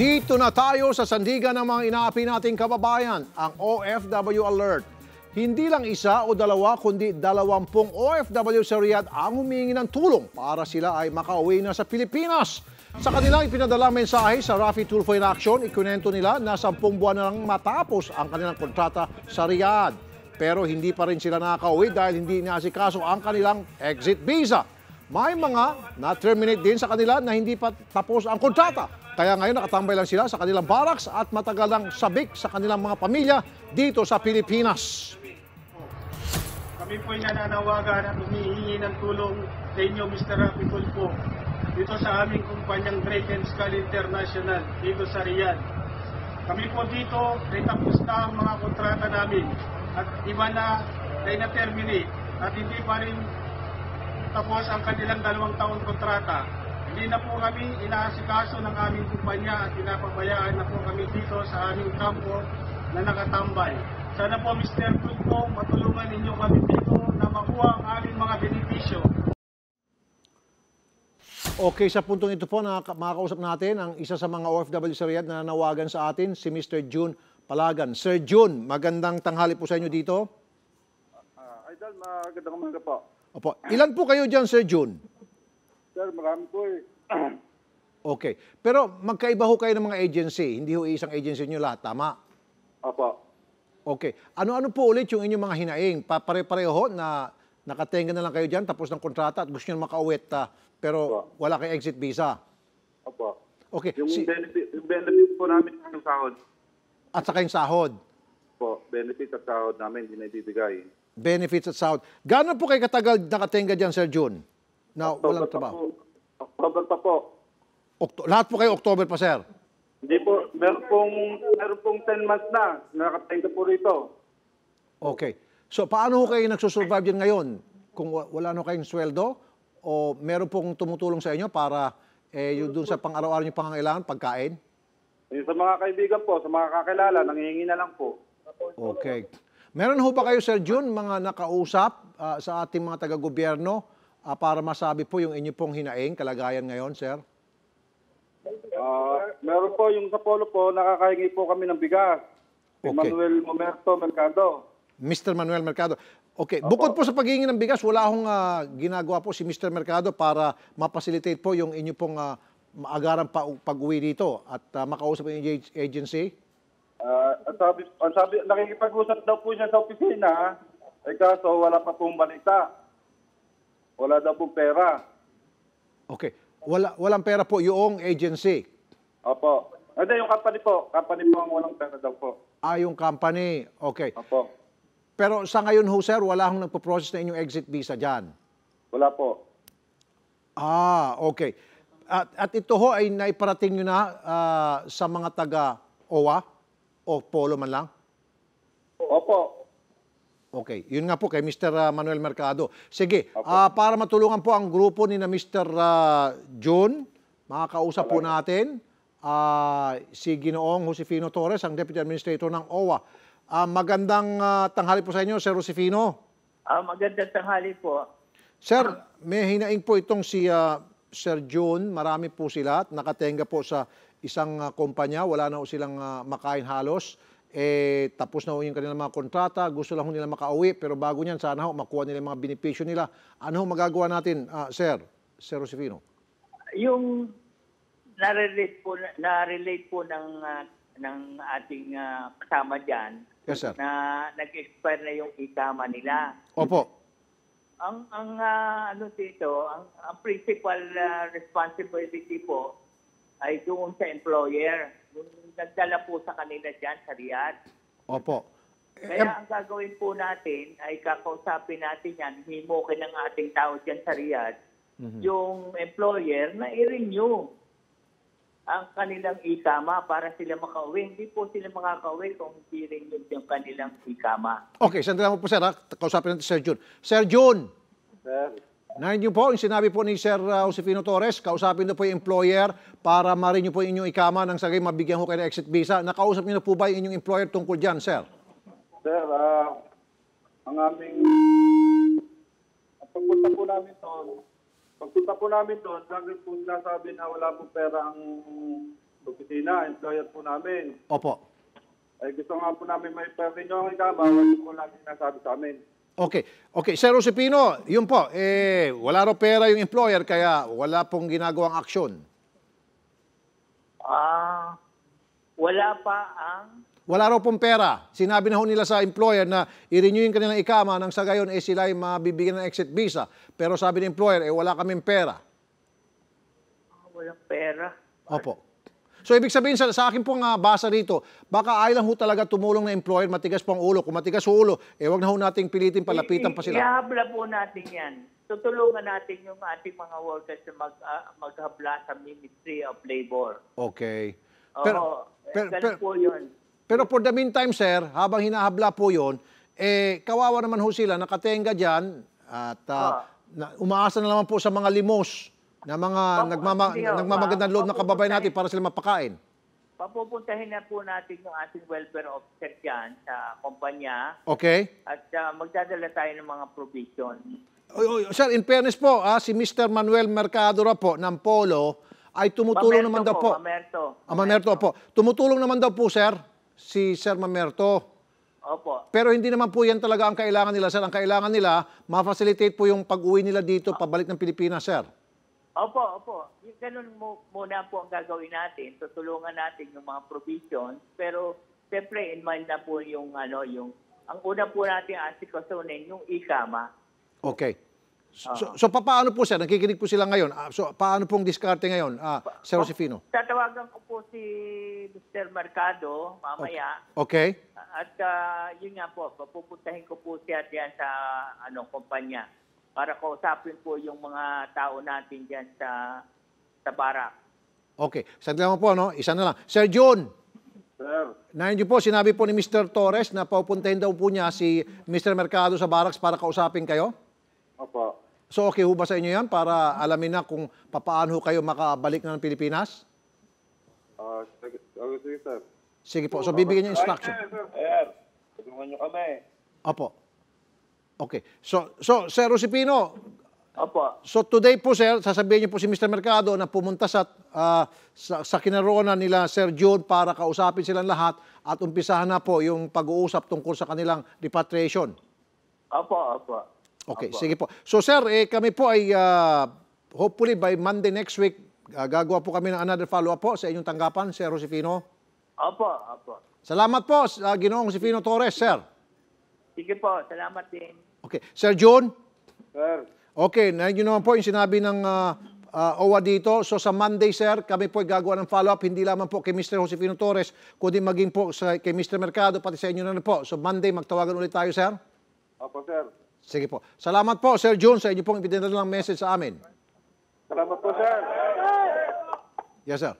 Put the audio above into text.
Dito na tayo sa sandigan ng mga inaapi nating kababayan, ang OFW Alert. Hindi lang isa o dalawa, kundi 20 OFW sa Riyadh ang humingi ng tulong para sila ay makauwi na sa Pilipinas. Sa kanilang ipinadalang mensahe sa Rafi Tulfo in Action, ikunento nila na 10 buwan na lang matapos ang kanilang kontrata sa Riyadh. Pero hindi pa rin sila nakauwi dahil hindi inaasikaso ang kanilang exit visa. May mga na-terminate din sa kanila na hindi pa tapos ang kontrata. Kaya ngayon nakatambay lang sila sa kanilang barracks at matagal lang sabik sa kanilang mga pamilya dito sa Pilipinas. Kami po'y nananawagan at humihingi ng tulong sa inyo, Mr. Rafi Tulfo, dito sa aming kumpanyang Drake & Skull International dito sa Riyadh. Kami po dito ay tapos na ang mga kontrata namin at iba na ay na-terminate at hindi pa rin tapos ang kanilang 2 taon kontrata. Hindi na po kami inaasikaso ng aming kumpanya at pinapabayaan na po kami dito sa aming kampo na nakatambay. Sana po Mr. Tulfo, matulungan ninyo kami dito na makuha ang aming mga benepisyo. Okay, sa puntong ito po, makakausap natin ang isa sa mga OFW sa Riyadh na nanawagan sa atin, si Mr. June Palagan. Sir June, magandang tanghali po sa inyo dito. Idol, magandang umaga po. Opo. Ilan po kayo dyan, Sir June? Sir, marami po eh. Okay. Pero magkaiba ho kayo ng mga agency. Hindi ho isang agency nyo lahat. Tama? Opo. Okay. Ano-ano po ulit yung inyong mga hinaing? Pare-pareho na nakatenga na lang kayo dyan tapos ng kontrata at gusto nyo makauwit pero wala kayong exit visa? Opo. Okay. Yung benefit po namin yung sahod. At saka yung sahod? Po, benefit at sahod namin hindi naibibigay. Benefits at sahod. Gaano po kayo katagal nakatenga dyan, Sir June? Na walang trabaho? October pa po. Lahat po kayo October pa, sir? Hindi po. Meron pong 10 months na nakatenga po rito. Okay. So, paano ho kayo nagsusurvive din ngayon? Kung wala no kayong sweldo o meron pong tumutulong sa inyo para yung dun sa pang-araw-araw nyo pangangailangan, pagkain? Yung sa mga kaibigan po, sa mga kakilala, nanghihingi na lang po. Okay. Meron ho ba kayo, Sir June, mga nakausap sa ating mga taga-gobyerno para masabi po yung inyo pong hinaing, kalagayan ngayon, sir? Meron po yung sa Polo po, nakakahingi po kami ng bigas. Okay. Manuel Momerto Mercado. Mr. Manuel Mercado. Okay. Bukod po sa paghingi ng bigas, wala akong ginagawa po si Mr. Mercado para mapacilitate po yung inyo pong maagarang pag-uwi dito at makausap yung agency? Ang sabi, nakikipag-usap daw po siya sa opisina, kaso wala pa pong balita. Wala daw pong pera. Okay. Walang pera po yung agency? Opo. Hindi, yung company po. Company po ang walang pera daw po. Yung company. Okay. Opo. Pero sa ngayon ho, sir, wala hong nagpo-process na inyong exit visa dyan? Wala po. Okay. At ito ho ay naiparating nyo na sa mga taga-OWA o Polo man lang? Opo. Okay. Yun nga po kay Mr. Manuel Mercado. Sige, para matulungan po ang grupo ni na Mr. June, makakausap po natin si Ginoong Josefino Torres, ang Deputy Administrator ng OWA. Magandang tanghali po sa inyo, Sir Josefino. Magandang tanghali po. Sir, may hinaing po itong si Sir June. Marami po sila at nakatenga po sa isang kumpanya. Wala na po silang makain halos. Tapos na yung kanilang mga kontrata, gusto lang nila makauwi, pero bago niyan, sana makuha nila yung mga benepisyo nila. Ano magagawa natin, Sir Josefino? Yung na-relate po ng ating kasama dyan, yes, sir, na nag-expire na yung ikama nila. Opo. Ang principal responsibility po ay doon sa employer. Yung nagdala po sa kanila dyan sa Riyadh. Opo. Kaya ang gagawin po natin ay kakausapin natin yan, himukin ng ating tao dyan sa Riyadh, yung employer na i-renew ang kanilang ikama para sila makauwi. Hindi po sila makakauwi kung hindi renew yung kanilang ikama. Okay, sandali mo po, sir. Kausapin natin si Sir June. Sir June! Sir. Narinig niyo po yung sinabi po ni Sir Josefino Torres, kausapin niyo po yung employer para ma-renew po yung inyong ikama nang sagay mabigyan ko kayo ng exit visa. Nakausap niyo na po ba yung inyong employer tungkol dyan, sir? Sir, ang aming pagpunta po namin doon, lagi po sinasabi na wala po pera ang opisina, employer po namin. Opo. Ay gusto nga po namin may pertinyo ang ikama, wala po lagi nasabi sa amin. Okay. Okay, Sir Josepino, yun po, wala raw pera yung employer kaya wala pong ginagawang aksyon. Wala pa ang... Wala raw pong pera. Sinabi na ho nila sa employer na i-renew yung kanilang ikama nang sa gayon sila ay mabibigyan ng exit visa. Pero sabi ng employer, wala kaming pera. Walang pera. Opo. So ibig sabihin sa akin pong basa rito, baka ayaw lang ho talaga tumulong na employer, matigas po ang ulo. Kung matigas ang ulo, wag na ho nating pilitin, palapitan pa sila. Ihabla po natin yan. Tutulungan natin yung ating mga workers na maghabla sa Ministry of Labor. Okay. Ganun po yun. Pero for the meantime, sir, habang hinahabla po yun, kawawa naman ho sila, nakatenga dyan, at umaasa na naman po sa mga limos na mga nagmamagandang loob na kababayan natin para sila mapakain. Papupuntahin na po natin yung ating welfare officer dyan sa kumpanya. Okay. At magdadala tayo ng mga provision. Sir, in fairness po, si Mr. Manuel Mercado ra po ng Polo ay tumutulong naman daw po. Mamerto po. Tumutulong naman daw po, sir, si Sir Mamerto. Opo. Pero hindi naman po yan talaga ang kailangan nila, sir. Ang kailangan nila, ma-facilitate po yung pag-uwi nila dito, pabalik ng Pilipinas, sir. Opo. Yung ganun muna po ang gagawin natin. Tutulungan natin yung mga provisions. Pero, siyempre, in mind na po yung, ang una po natin asikasunin, yung ikama. Okay. So paano po, sir? Nakikinig po sila ngayon. So paano pong diskarte ngayon, Sir Josefino? Tatawagan ko po si Mr. Mercado mamaya. Okay. At yun nga po, papupuntahin ko po siya diyan sa kumpanya para kausapin po yung mga tao natin diyan sa barak. Okay. Sandali lang po, no? Isa na lang. Sir John. Sir. Narinig po, sinabi po ni Mr. Torres na papuntahin daw po niya si Mr. Mercado sa barracks para kausapin kayo? Opo. So okay ho ba sa inyo yan para alamin na kung paano kayo makabalik na ng Pilipinas? Sige, sir. Sige po. So bibigyan niyo instruction. Sir, tulungan niyo kami. Opo. Okay. So Sir Josefino, Opo. so today po, sir, sasabihin niyo po si Mr. Mercado na pumunta sa kinaroonan nila Sir John para kausapin silang lahat at umpisahan na po yung pag-uusap tungkol sa kanilang repatriation. Opo. Okay, sige po. So sir, kami po ay hopefully by Monday next week, gagawa po kami ng another follow-up po sa inyong tanggapan, Sir Josefino. Opo. Salamat po, Ginoong Josefino Torres, sir. Sige po, salamat din. Okay, Sir John. Sir. Okay, narinig naman po yung sinabi ng OWA dito. So sa Monday, sir, kami po ay gagawa ng follow-up, hindi lamang po kay Mr. Josefino Torres, kundi maging po kay Mr. Mercado, pati sa inyo na po. So Monday, magtawagan ulit tayo, sir. Opo, sir. Sige po. Salamat po, Sir John, sa inyo pong ibinigay ng message sa amin. Salamat po, sir. Yes, sir.